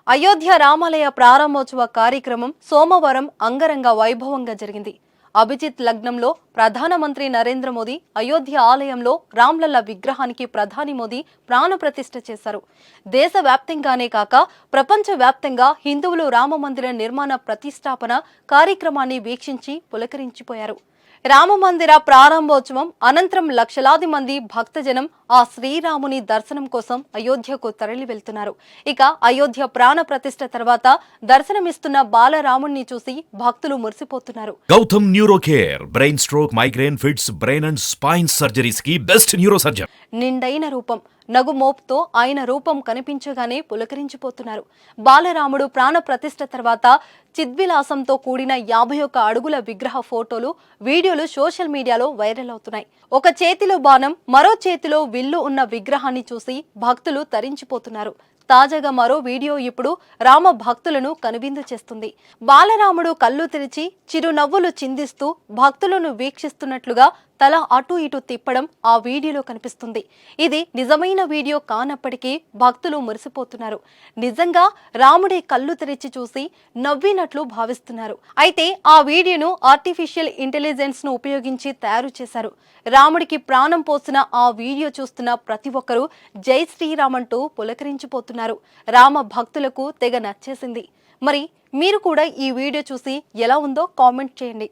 అయోధ్య రామాలయ ప్రారంభోత్సవ కార్యక్రమం సోమవారం అంగరంగ వైభవంగా జరిగింది. అభిజిత్ లగ్నంలో ప్రధానమంత్రి నరేంద్ర మోదీ అయోధ్య ఆలయంలో రామ్లల్ల విగ్రహానికి ప్రధాని మోదీ ప్రాణప్రతిష్ఠ చేశారు. దేశవ్యాప్తంగానే కాక ప్రపంచవ్యాప్తంగా హిందువులు రామమందిర నిర్మాణ ప్రతిష్టాపన కార్యక్రమాన్ని వీక్షించి పులకరించిపోయారు. రామమందిర ప్రారంభోత్సవం అనంతరం లక్షలాది మంది భక్తజనం ఆ శ్రీరాముని దర్శనం కోసం అయోధ్యకు తరలి వెళ్తున్నారు. ఇక అయోధ్య ప్రాణ ప్రతిష్ఠ తర్వాత దర్శనమిస్తున్న బాలరాముణ్ణి చూసి భక్తులు మురిసిపోతున్నారు. Gautam neuro care brain stroke migraine fits brain and spine surgeries కి బెస్ట్ న్యూరో సర్జన్. నిండైన రూపం నగుమోపుతో ఆయన రూపం కనిపించగానే పులకరించిపోతున్నారు. బాలరాముడు ప్రాణ ప్రతిష్ఠ తర్వాత చిద్విలాసంతో కూడిన 51 అడుగుల విగ్రహ ఫోటోలు, వీడియోలు సోషల్ మీడియాలో వైరల్ అవుతున్నాయి. ఒక చేతిలో బాణం, మరో చేతిలో విల్లు ఉన్న విగ్రహాన్ని చూసి భక్తులు తరించిపోతున్నారు. తాజాగా మరో వీడియో ఇప్పుడు రామ భక్తులను కనువిందు చేస్తుంది. బాలరాముడు కళ్ళు తెరిచి చిరునవ్వులు చిందిస్తూ భక్తులను వీక్షిస్తున్నట్లుగా తల అటు ఇటు తిప్పడం ఆ వీడియోలో కనిపిస్తుంది. ఇది నిజమైన వీడియో కానప్పటికీ భక్తులు మురిసిపోతున్నారు. నిజంగా రాముడే కళ్ళు తెరిచి చూసి నవ్వినట్లు భావిస్తున్నారు. అయితే ఆ వీడియోను ఆర్టిఫిషియల్ ఇంటెలిజెన్స్ ను ఉపయోగించి తయారు చేశారు. రాముడికి ప్రాణం పోసిన ఆ వీడియో చూస్తున్న ప్రతి ఒక్కరూ జై శ్రీరామ్ అంటూ పులకరించిపోతున్నారు. రామ భక్తులకు తెగ నచ్చేసింది. మరి మీరు కూడా ఈ వీడియో చూసి ఎలా ఉందో కామెంట్ చేయండి.